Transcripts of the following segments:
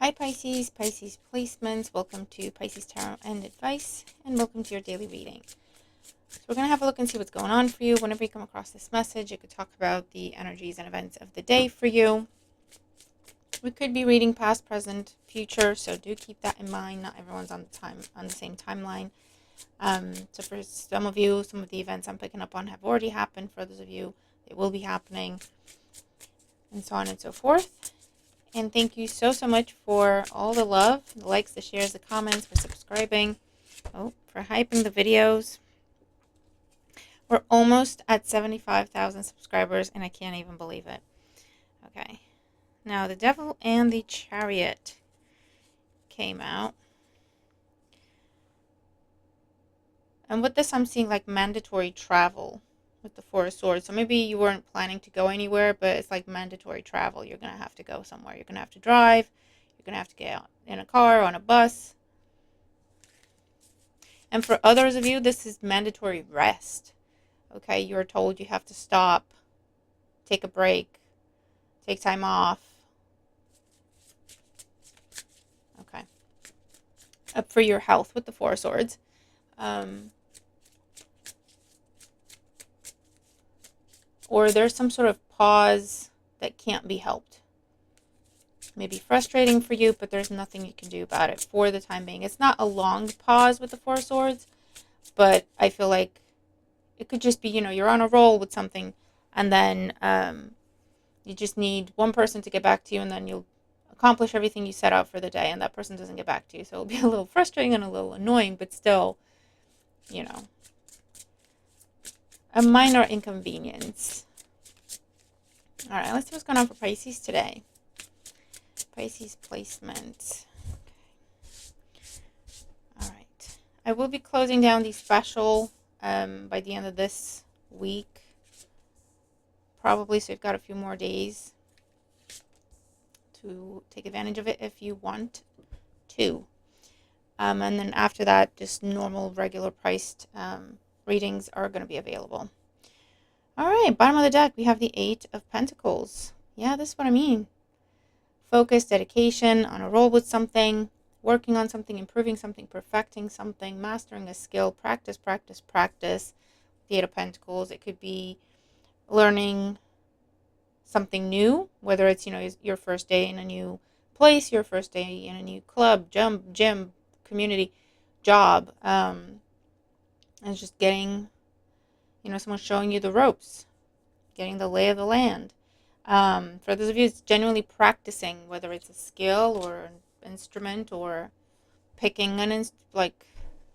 Hi Pisces, Pisces placements. Welcome to Pisces Tarot and Advice, and welcome to your daily reading. So we're going to have a look and see what's going on for you. Whenever you come across this message, it could talk about the energies and events of the day for you. We could be reading past, present, future, so do keep that in mind. Not everyone's on the same timeline. So for some of you, some of the events I'm picking up on have already happened. For others of you, they will be happening, and so on and so forth. And thank you so much for all the love, the likes, the shares, the comments, for subscribing, for hyping the videos. We're almost at 75,000 subscribers, and I can't even believe it. Okay. Now, the Devil and the Chariot came out. And with this, I'm seeing like mandatory travel with the Four of Swords. So maybe you weren't planning to go anywhere, but it's like mandatory travel. You're going to have to go somewhere. You're going to have to drive. You're going to have to get out in a car, on a bus. And for others of you, this is mandatory rest. Okay, you're told you have to stop, take a break, take time off. Okay. Up for your health with the Four of Swords. Or there's some sort of pause that can't be helped. Maybe frustrating for you, but there's nothing you can do about it for the time being. It's not a long pause with the Four of Swords, but I feel like it could just be, you're on a roll with something, and then you just need one person to get back to you, and then you'll accomplish everything you set out for the day, and that person doesn't get back to you. So it'll be a little frustrating and a little annoying, but still, a minor inconvenience. All right, let's see what's going on for Pisces today. Pisces placement. Okay. All right. I will be closing down the special by the end of this week. Probably, so you've got a few more days to take advantage of it if you want to. And then after that, just normal, regular priced readings are going to be available. All right, bottom of the deck, we have the Eight of Pentacles. Yeah, this is what I mean. Focus, dedication, on a roll with something, working on something, improving something, perfecting something, mastering a skill, practice, practice, practice. The Eight of Pentacles, it could be learning something new, whether it's, your first day in a new place, your first day in a new club, gym, community, job, and just getting, someone showing you the ropes, getting the lay of the land. For those of you, it's genuinely practicing, whether it's a skill or an instrument or picking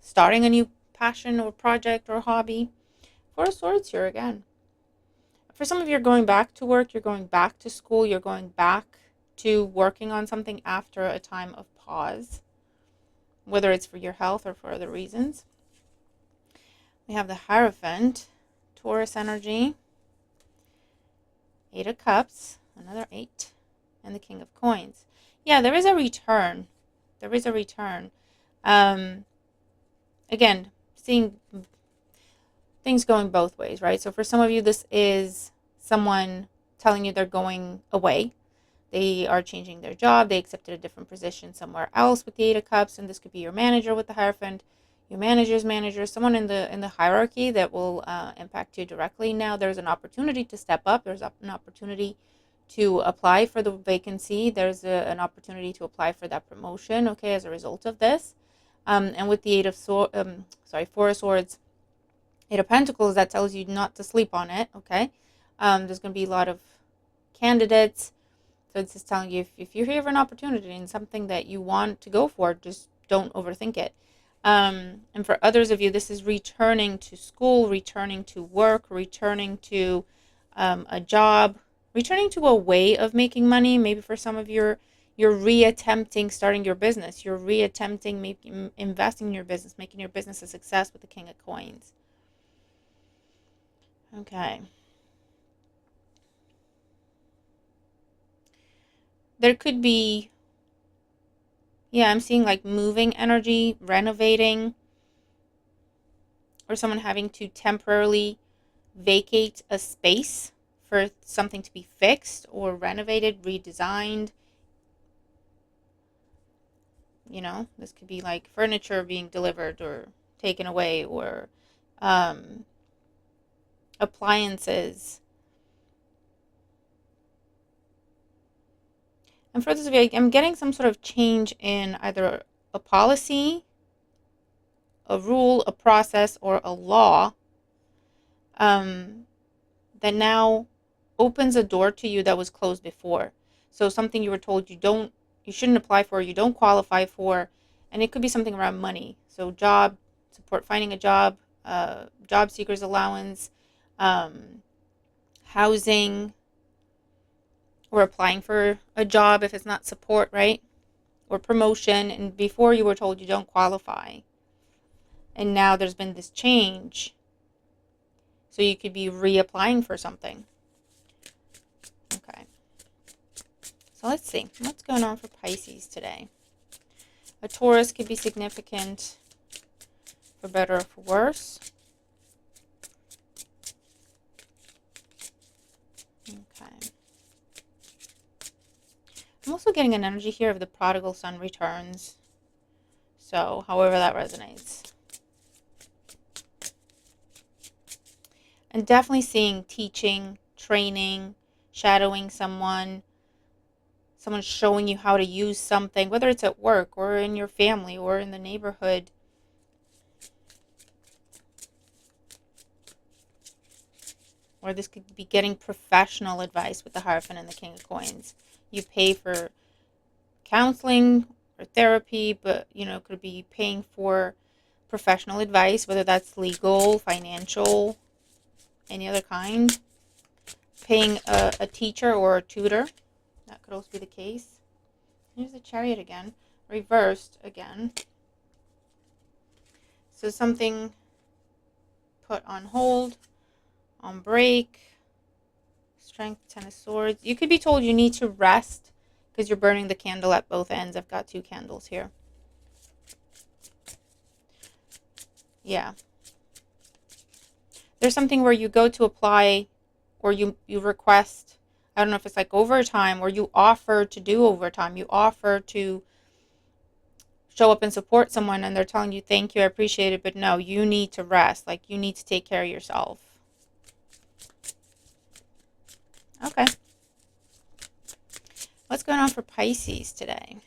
starting a new passion or project or hobby. Four of Swords here again. For some of you, you're going back to work, you're going back to school, you're going back to working on something after a time of pause, whether it's for your health or for other reasons. We have the Hierophant, Taurus energy, Eight of Cups, another 8, and the King of Coins. Yeah, there is a return. There is a return. Again, seeing things going both ways, right? So for some of you, this is someone telling you they're going away. They are changing their job. They accepted a different position somewhere else with the Eight of Cups, and this could be your manager with the Hierophant, your manager's manager, someone in the hierarchy that will impact you directly. Now there's an opportunity to step up. There's an opportunity to apply for the vacancy. There's an opportunity to apply for that promotion, okay, as a result of this. And with the Four of Swords, Eight of Pentacles, that tells you not to sleep on it, okay? There's going to be a lot of candidates. So it's just telling you, if you hear an opportunity and something that you want to go for, just don't overthink it. And for others of you, this is returning to school, returning to work, returning to a job, returning to a way of making money. Maybe for some of you, you're reattempting starting your business. You're reattempting investing in your business, making your business a success with the King of Coins. Okay. There could be, I'm seeing like moving energy, renovating, or someone having to temporarily vacate a space for something to be fixed or renovated, redesigned. This could be like furniture being delivered or taken away, or um, appliances. And for this video, I'm getting some sort of change in either a policy, a rule, a process, or a law that now opens a door to you that was closed before. So something you were told you shouldn't apply for, you don't qualify for, and it could be something around money. So job support, finding a job, job seekers allowance, housing, or applying for a job if it's not support, right? Or promotion, and before you were told you don't qualify. And now there's been this change. So you could be reapplying for something. Okay. So let's see. What's going on for Pisces today? A Taurus could be significant, for better or for worse. Okay. I'm also getting an energy here of the prodigal son returns. So, however that resonates. And definitely seeing teaching, training, shadowing someone showing you how to use something, whether it's at work or in your family or in the neighborhood. Or this could be getting professional advice with the Hierophant and the King of Coins. You pay for counseling or therapy, but, could be paying for professional advice, whether that's legal, financial, any other kind. Paying a teacher or a tutor. That could also be the case. Here's the Chariot again. Reversed again. So something put on hold, on break. Strength, Ten of Swords. You could be told you need to rest because you're burning the candle at both ends. I've got 2 candles here. Yeah. There's something where you go to apply, or you request, I don't know if it's like overtime, or you offer to do overtime. You offer to show up and support someone, and they're telling you, thank you, I appreciate it, but no, you need to rest. Like, you need to take care of yourself. Okay. What's going on for Pisces today?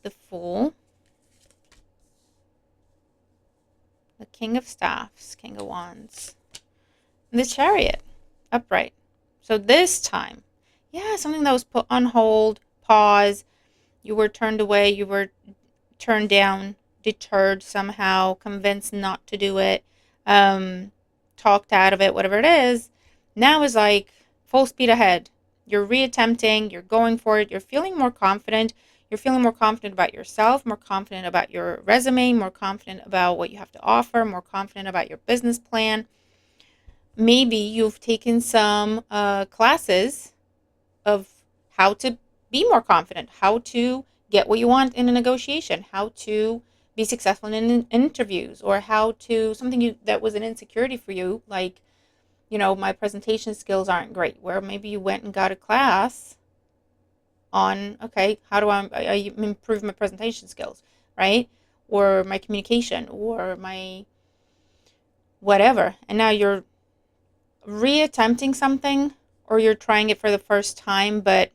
The Fool. The King of Staffs, King of Wands. And the Chariot, upright. So this time, yeah, something that was put on hold, pause. You were turned away, you were turned down, deterred somehow, convinced not to do it, talked out of it, whatever it is. Now is like full speed ahead. You're reattempting, you're going for it, you're feeling more confident. You're feeling more confident about yourself, more confident about your resume, more confident about what you have to offer, more confident about your business plan. Maybe you've taken some classes of how to be more confident, how to get what you want in a negotiation, how to be successful in interviews, or how to, something that was an insecurity for you, like, my presentation skills aren't great, where maybe you went and got a class on, okay, how do I improve my presentation skills, right? Or my communication, or my whatever. And now you're reattempting something, or you're trying it for the first time, but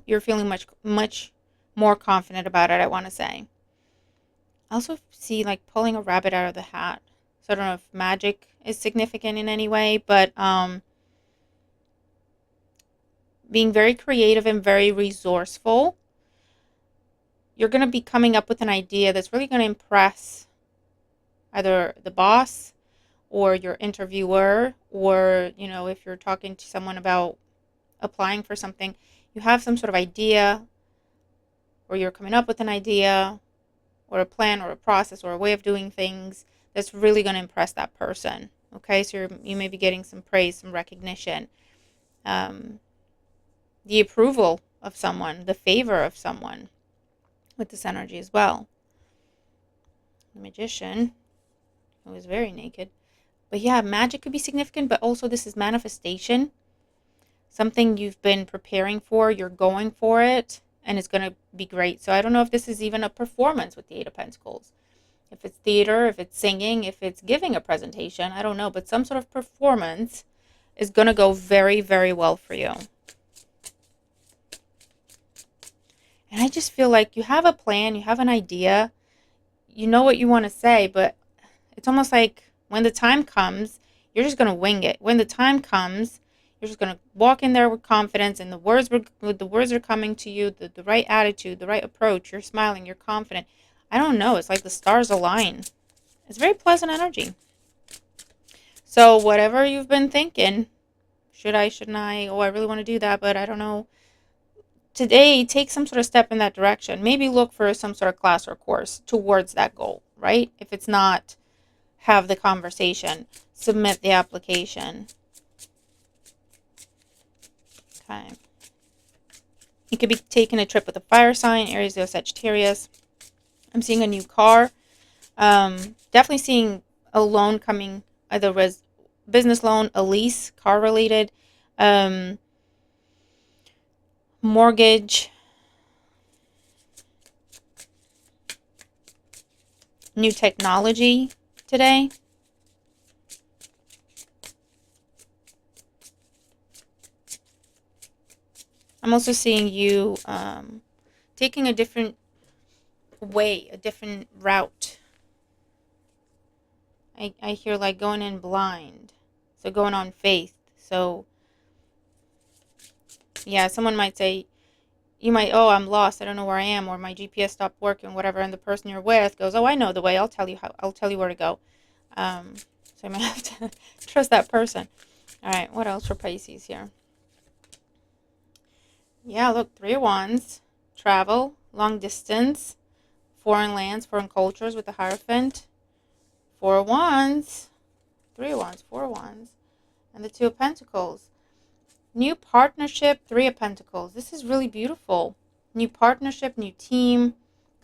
you're feeling much more confident about it, I want to say. I also see like pulling a rabbit out of the hat. So I don't know if magic is significant in any way, but being very creative and very resourceful. You're going to be coming up with an idea that's really going to impress either the boss or your interviewer, or, if you're talking to someone about applying for something, you have some sort of idea, or you're coming up with an idea or a plan or a process or a way of doing things that's really going to impress that person. Okay, so you may be getting some praise, some recognition, the approval of someone, the favor of someone with this energy as well. The Magician, who is very naked. But yeah, magic could be significant, but also this is manifestation. Something you've been preparing for, you're going for it, and it's going to be great. So I don't know if this is even a performance with the Eight of Pentacles. If it's theater, if it's singing, if it's giving a presentation, I don't know. But some sort of performance is going to go very, very well for you. And I just feel like you have a plan, you have an idea, you know what you want to say, but it's almost like when the time comes, you're just going to wing it. When the time comes, you're just going to walk in there with confidence, and the words are coming to you, the right attitude, the right approach. You're smiling, you're confident. I don't know. It's like the stars align. It's very pleasant energy. So whatever you've been thinking, should I, shouldn't I? Oh, I really want to do that, but I don't know. Today, take some sort of step in that direction. Maybe look for some sort of class or course towards that goal, right? If it's not, have the conversation, submit the application. Okay. You could be taking a trip with a fire sign, Aries, Leo, Sagittarius. I'm seeing a new car. Definitely seeing a loan coming, either business loan, a lease, car related, mortgage, new technology today. I'm also seeing you taking a different way, a different route. I hear like going in blind. So going on faith. So yeah, someone might say, you might, oh, I'm lost, I don't know where I am, or my GPS stopped working, whatever, and the person you're with goes, oh, I know the way, I'll tell you where to go. So I might have to trust that person. All right, what else for Pisces here? Yeah, look, 3 of Wands, travel, long distance, foreign lands, foreign cultures with the Hierophant, 4 of Wands, 3 of Wands, 4 of Wands, and the 2 of Pentacles. New partnership, 3 of Pentacles. This is really beautiful. New partnership, new team,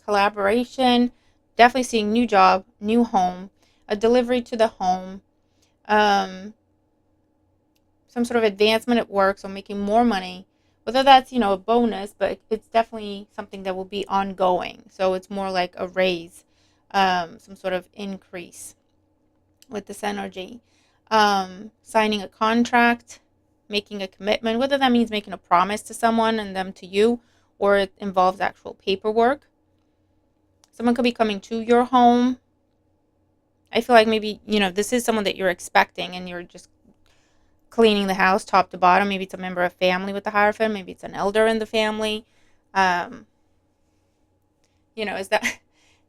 collaboration. Definitely seeing new job, new home, a delivery to the home, some sort of advancement at work, so making more money. Whether that's, a bonus, but it's definitely something that will be ongoing. So it's more like a raise, some sort of increase with this energy. Signing a contract, making a commitment, whether that means making a promise to someone and them to you, or it involves actual paperwork. Someone could be coming to your home. I feel like maybe, this is someone that you're expecting and you're just cleaning the house top to bottom. Maybe it's a member of family with the Hierophant. Maybe it's an elder in the family. Is that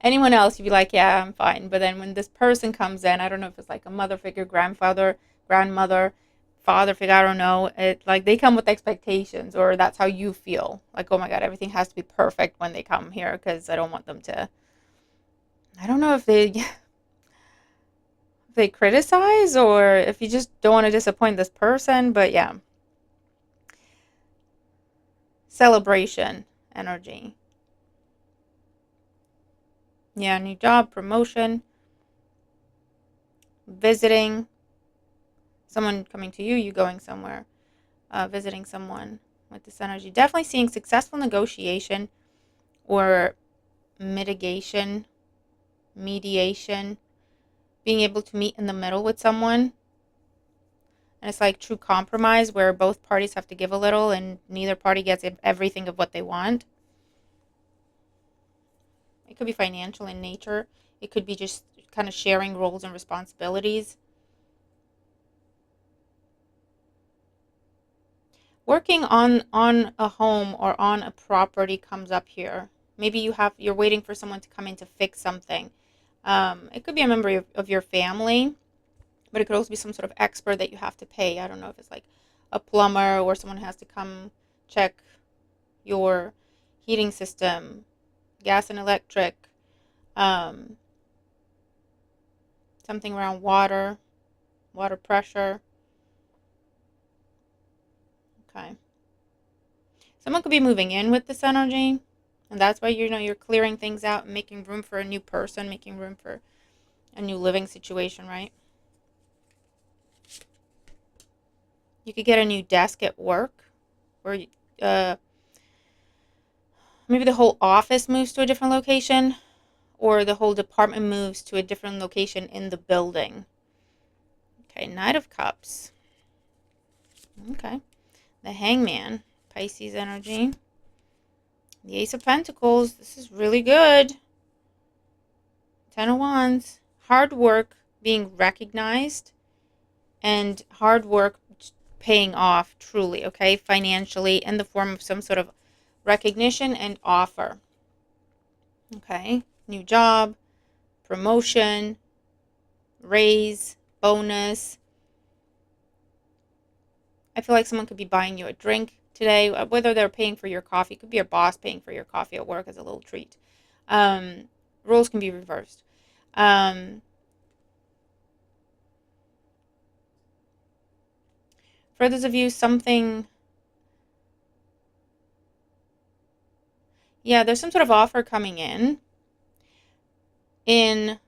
anyone else? You'd be like, yeah, I'm fine. But then when this person comes in, I don't know if it's like a mother figure, grandfather, grandmother, father figure, I don't know. It like they come with expectations, or that's how you feel. Like, oh my God, everything has to be perfect when they come here because I don't want them to. I don't know if they criticize or if you just don't want to disappoint this person, but yeah. Celebration energy. Yeah, new job, promotion, visiting, someone coming to you, you going somewhere, visiting someone with this energy. Definitely seeing successful negotiation or mitigation, mediation, being able to meet in the middle with someone. And it's like true compromise where both parties have to give a little and neither party gets everything of what they want. It could be financial in nature. It could be just kind of sharing roles and responsibilities. Working on a home or on a property comes up here. Maybe you're waiting for someone to come in to fix something. It could be a member of your family, but it could also be some sort of expert that you have to pay. I don't know if it's like a plumber or someone has to come check your heating system, gas and electric, something around water pressure. Okay. Someone could be moving in with this energy, and that's why you're clearing things out and making room for a new person, making room for a new living situation, right? You could get a new desk at work, or Maybe the whole office moves to a different location, or the whole department moves to a different location in the building. Okay, Knight of Cups. Okay. The Hangman, Pisces energy. The Ace of Pentacles, this is really good. Ten of Wands, hard work being recognized and hard work paying off truly, okay, financially in the form of some sort of recognition and offer. Okay, new job, promotion, raise, bonus. I feel like someone could be buying you a drink today, whether they're paying for your coffee. It could be your boss paying for your coffee at work as a little treat. Roles can be reversed. For those of you, there's some sort of offer coming in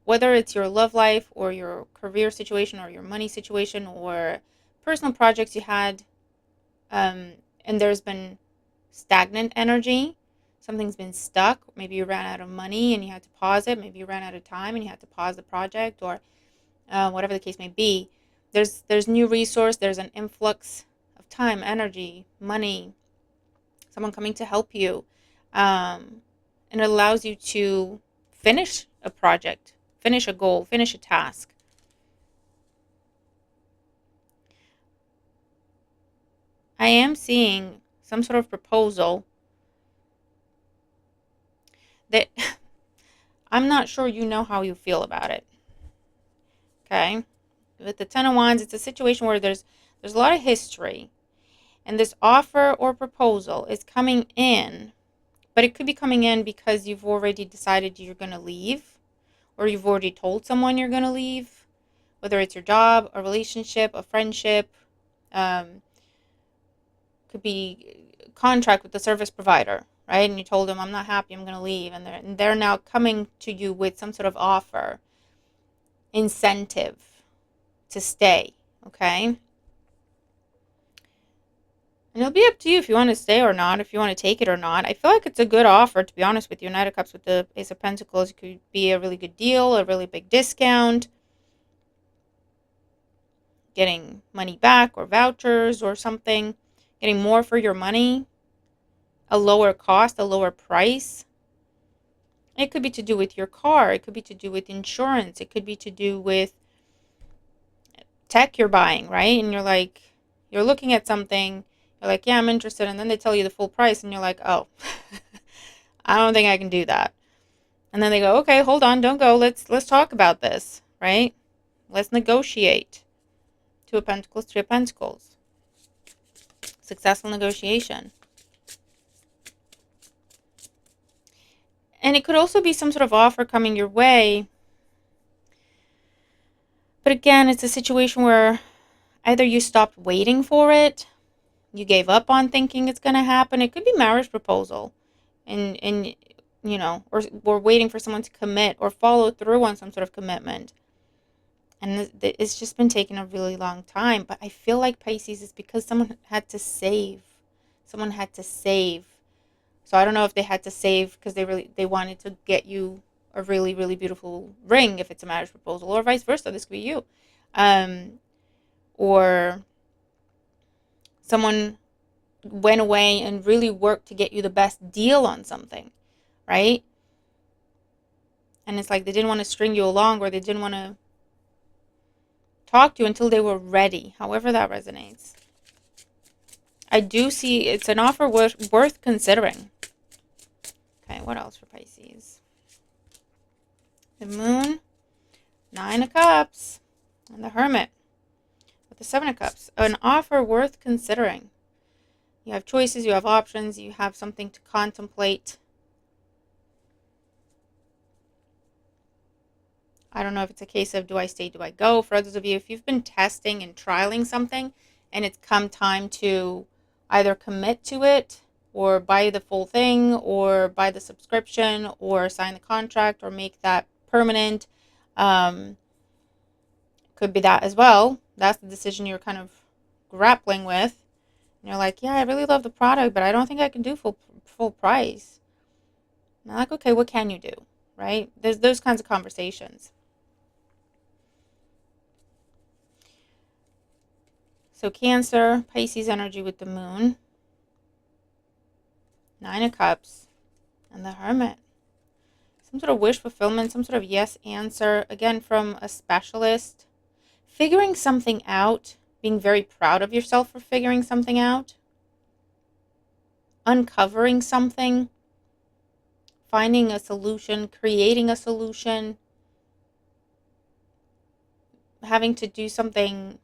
whether it's your love life or your career situation or your money situation or personal projects you had, and there's been stagnant energy. Something's been stuck. Maybe you ran out of money and you had to pause it. Maybe you ran out of time and you had to pause the project, or whatever the case may be. There's new resource. There's an influx of time, energy, money, someone coming to help you, and it allows you to finish a project, finish a goal, finish a task. I am seeing some sort of proposal that I'm not sure you know how you feel about it. Okay? With the Ten of Wands, it's a situation where there's a lot of history, and this offer or proposal is coming in, but it could be coming in because you've already decided you're going to leave, or you've already told someone you're going to leave, whether it's your job, a relationship, a friendship, could be a contract with the service provider, right? And you told them, I'm not happy, I'm going to leave, and they're now coming to you with some sort of offer, incentive to stay, okay? And it'll be up to you if you want to stay or not, if you want to take it or not. I feel like it's a good offer, to be honest with you. Knight of Cups with the Ace of Pentacles could be a really good deal, a really big discount, getting money back or vouchers or something, getting more for your money, a lower cost, a lower price. It could be to do with your car. It could be to do with insurance. It could be to do with tech you're buying, right? And you're looking at something, you're like, yeah, I'm interested. And then they tell you the full price and you're like, oh, I don't think I can do that. And then they go, okay, hold on, don't go. Let's talk about this, right? Let's negotiate. Two of Pentacles, Three of Pentacles. Successful negotiation. And it could also be some sort of offer coming your way. But again, it's a situation where either you stopped waiting for it, you gave up on thinking it's going to happen. It could be marriage proposal. And or we're waiting for someone to commit or follow through on some sort of commitment. And it's just been taking a really long time. But I feel like, Pisces, is because someone had to save. Someone had to save. So I don't know if they had to save because they wanted to get you a really, really beautiful ring if it's a marriage proposal, or vice versa. This could be you. Or someone went away and really worked to get you the best deal on something, right? And it's like they didn't want to string you along, or they didn't want to talk to you until they were ready, however that resonates. I do see it's an offer worth considering. Okay, what else for Pisces? The Moon, Nine of Cups, and the Hermit with the Seven of Cups. An offer worth considering. You have choices, you have options, you have something to contemplate. I don't know if it's a case of do I stay, do I go? For others of you, if you've been testing and trialing something and it's come time to either commit to it or buy the full thing or buy the subscription or sign the contract or make that permanent, could be that as well. That's the decision you're kind of grappling with. And you're like, yeah, I really love the product, but I don't think I can do full full price. And I'm like, okay, what can you do? Right? There's those kinds of conversations. So Cancer, Pisces energy with the moon, 9 of Cups, and the Hermit. Some sort of wish fulfillment, some sort of yes answer, again from a specialist. Figuring something out, being very proud of yourself for figuring something out. Uncovering something, finding a solution, creating a solution, having to do something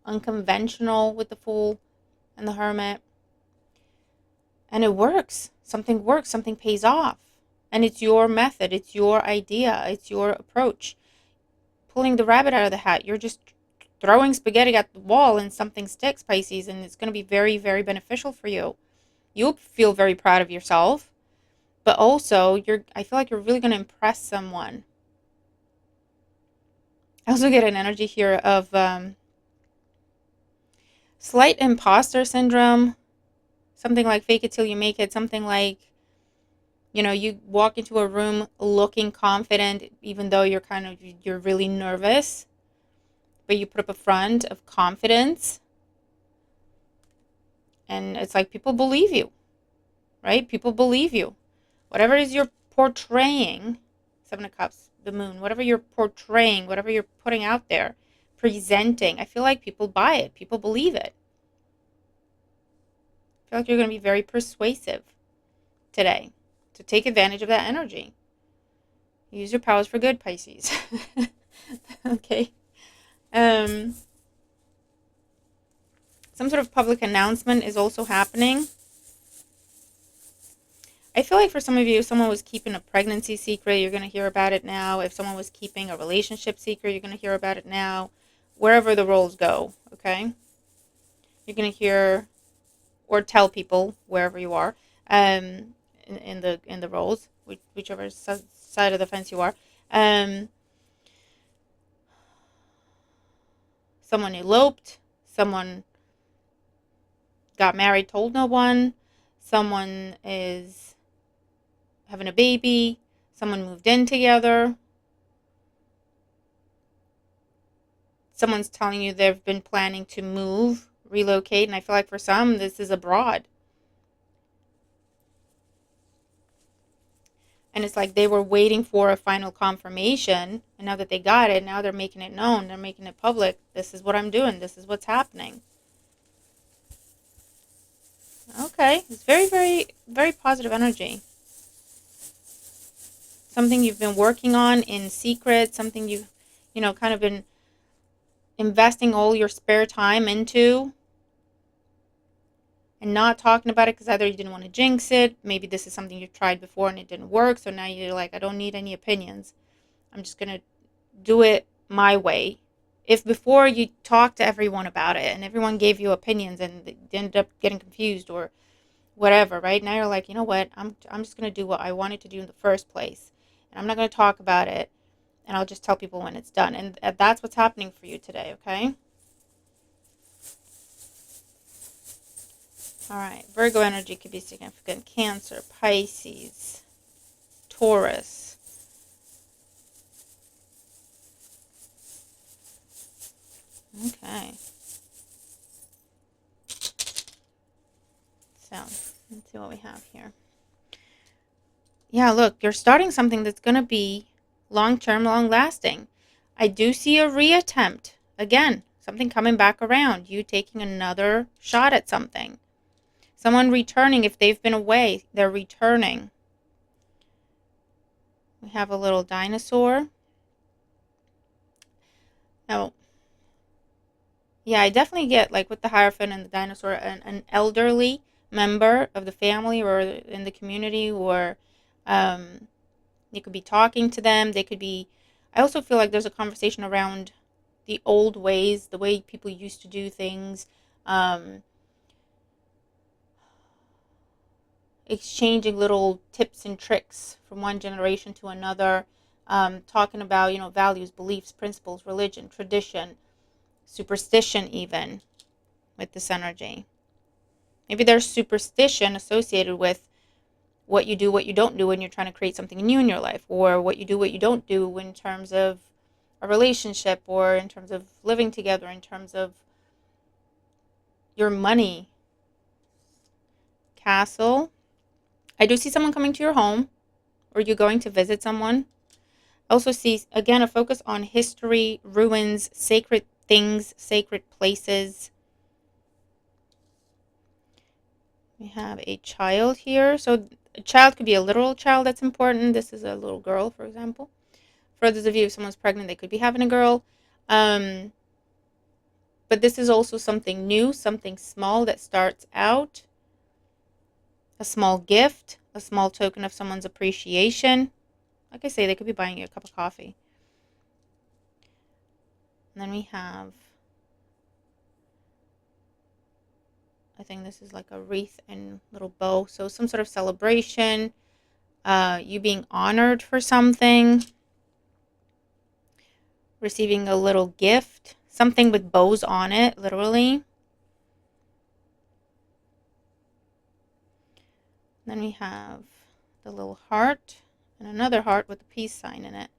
unconventional with the Fool and the Hermit. And it works. Something works. Something pays off. And it's your method. It's your idea. It's your approach. Pulling the rabbit out of the hat. You're just throwing spaghetti at the wall and something sticks, Pisces. And it's going to be very, very beneficial for you. You'll feel very proud of yourself. But also, I feel like you're really going to impress someone. I also get an energy here of slight imposter syndrome. Something like fake it till you make it. Something like, you walk into a room looking confident, even though you're really nervous. But you put up a front of confidence. And it's like people believe you. Right? People believe you. Whatever it is you're portraying, 7 of Cups, the moon, whatever you're portraying, whatever you're putting out there, presenting, I feel like people buy it. People believe it. I feel like you're going to be very persuasive today. So take advantage of that energy. Use your powers for good, Pisces. Okay. Some sort of public announcement is also happening. I feel like for some of you, if someone was keeping a pregnancy secret, you're going to hear about it now. If someone was keeping a relationship secret, you're going to hear about it now. Wherever the roles go, okay? You're going to hear or tell people wherever you are in the roles, whichever side of the fence you are. Someone eloped. Someone got married, told no one. Someone is having a baby, someone moved in together, someone's telling you they've been planning to move, relocate, and I feel like for some this is abroad. And it's like they were waiting for a final confirmation, and now that they got it, now they're making it known, they're making it public. This is what I'm doing, this is what's happening. Okay, it's very, very, very positive energy. Something you've been working on in secret, something you've, kind of been investing all your spare time into and not talking about it because either you didn't want to jinx it, maybe this is something you've tried before and it didn't work, so now you're like, I don't need any opinions. I'm just going to do it my way. If before you talked to everyone about it and everyone gave you opinions and they ended up getting confused or whatever, right? Now you're like, you know what? I'm just going to do what I wanted to do in the first place. And I'm not going to talk about it. And I'll just tell people when it's done. And that's what's happening for you today, okay? All right. Virgo energy could be significant. Cancer, Pisces, Taurus. Okay. So, let's see what we have here. Yeah, look, you're starting something that's going to be long-term, long-lasting. I do see a reattempt. Again, something coming back around. You taking another shot at something. Someone returning. If they've been away, they're returning. We have a little dinosaur. Now, yeah, I definitely get, like with the Hierophant and the dinosaur, an elderly member of the family or in the community, or you could be talking to them. They could be, I also feel like there's a conversation around the old ways, the way people used to do things, exchanging little tips and tricks from one generation to another, talking about, values, beliefs, principles, religion, tradition, superstition even with this energy. Maybe there's superstition associated with what you do, what you don't do when you're trying to create something new in your life, or what you do, what you don't do in terms of a relationship, or in terms of living together, in terms of your money. Castle. I do see someone coming to your home, or you going to visit someone. I also see, again, a focus on history, ruins, sacred things, sacred places. We have a child here. So a child could be a literal child that's important. This is a little girl, for example. For those of you, if someone's pregnant, they could be having a girl. But this is also something new, something small that starts out. A small gift, a small token of someone's appreciation. Like I say, they could be buying you a cup of coffee. And then we have, I think this is like a wreath and little bow. So some sort of celebration, you being honored for something, receiving a little gift, something with bows on it, literally. Then we have the little heart and another heart with a peace sign in it.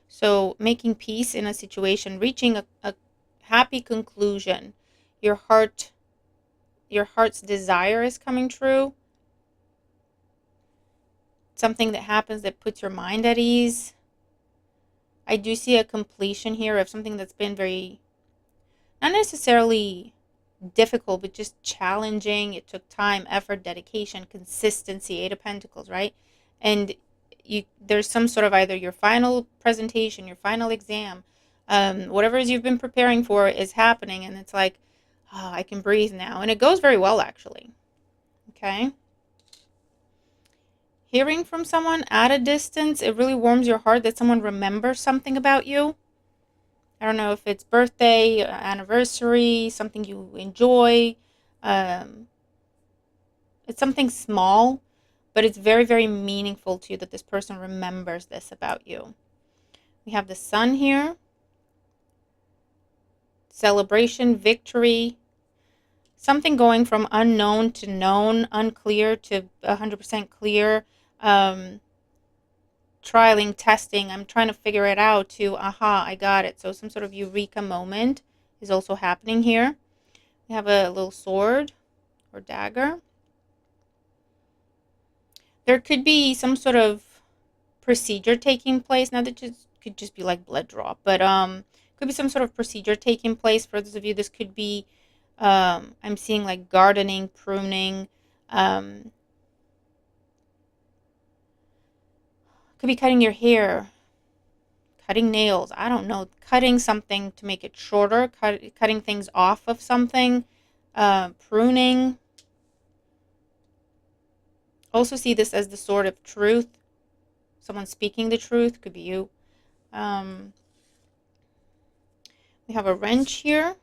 So making peace in a situation, reaching a happy conclusion. Your heart's desire is coming true. Something that happens that puts your mind at ease. I do see a completion here of something that's been very, not necessarily difficult, but just challenging. It took time, effort, dedication, consistency. Eight of Pentacles, right? And there's some sort of either your final presentation, your final exam, whatever it is you've been preparing for is happening, and it's like, oh, I can breathe now. And it goes very well, actually. Okay? Hearing from someone at a distance, it really warms your heart that someone remembers something about you. I don't know if it's birthday, anniversary, something you enjoy. Um, it's something small, but it's very, very meaningful to you that this person remembers this about you. We have the sun here. Celebration, victory. Something going from unknown to known, unclear to 100% clear. Trialing, testing, I'm trying to figure it out, to aha, I got it. So some sort of eureka moment is also happening here. We have a little sword or dagger. There could be some sort of procedure taking place. Now that just could just be like blood draw, but could be some sort of procedure taking place. For those of you, this could be I'm seeing like gardening, pruning, could be cutting your hair, cutting nails, I don't know, cutting something to make it shorter, cutting things off of something, pruning. Also see this as the sword of truth. Someone speaking the truth, could be you. We have a wrench here.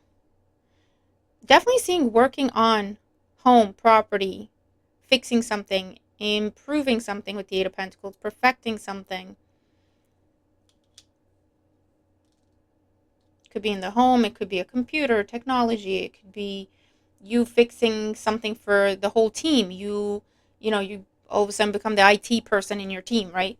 Definitely seeing working on home, property, fixing something, improving something with the Eight of Pentacles, perfecting something. It could be in the home, it could be a computer, technology, it could be you fixing something for the whole team. You all of a sudden become the IT person in your team, right?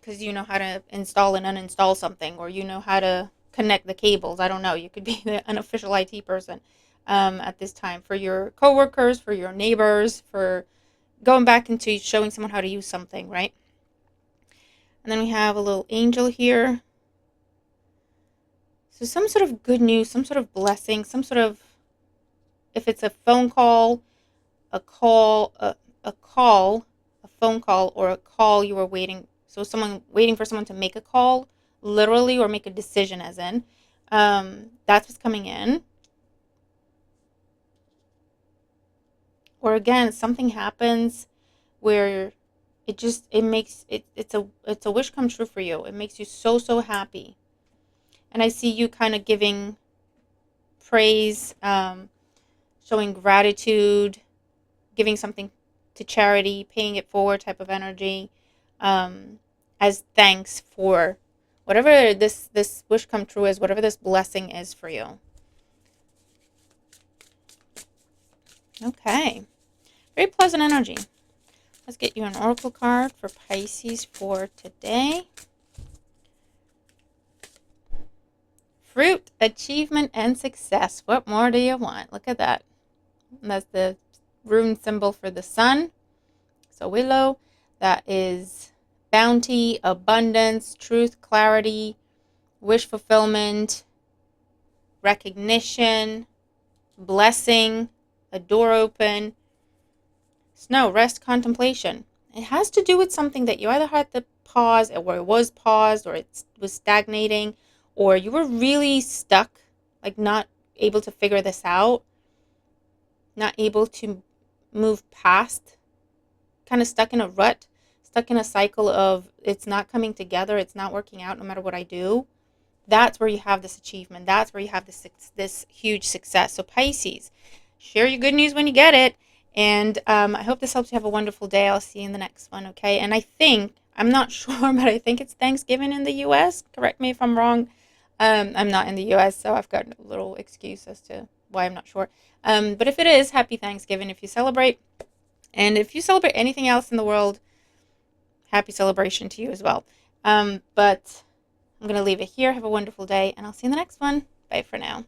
Because you know how to install and uninstall something, or you know how to connect the cables. I don't know. You could be the unofficial IT person at this time for your coworkers, for your neighbors, for going back into showing someone how to use something, right? And then we have a little angel here. So some sort of good news, some sort of blessing, some sort of, if it's a phone call, a call, a call, a phone call, or a call you were waiting. So someone waiting for someone to make a call, literally, or make a decision, as in. That's what's coming in. Or again, something happens where it makes it's a wish come true for you. It makes you so, so happy. And I see you kind of giving praise, showing gratitude, giving something to charity, paying it forward type of energy, as thanks for whatever this wish come true is, whatever this blessing is for you. Okay. Very pleasant energy. Let's get you an oracle card for Pisces for today. Fruit, achievement, and success. What more do you want? Look at that. And that's the rune symbol for the sun. So willow, that is bounty, abundance, truth, clarity, wish fulfillment, recognition, blessing, a door open. Snow, rest, contemplation. It has to do with something that you either had to pause, or it was paused, or it was stagnating, or you were really stuck, like not able to figure this out, not able to move past, kind of stuck in a rut, stuck in a cycle of it's not coming together, it's not working out no matter what I do. That's where you have this achievement. That's where you have this huge success. So Pisces, share your good news when you get it. And I hope this helps you have a wonderful day. I'll see you in the next one, okay? And I'm not sure, but I think it's Thanksgiving in the U.S. Correct me if I'm wrong. I'm not in the U.S., so I've got a little excuse as to why I'm not sure. But if it is, happy Thanksgiving if you celebrate. And if you celebrate anything else in the world, happy celebration to you as well. But I'm going to leave it here. Have a wonderful day, and I'll see you in the next one. Bye for now.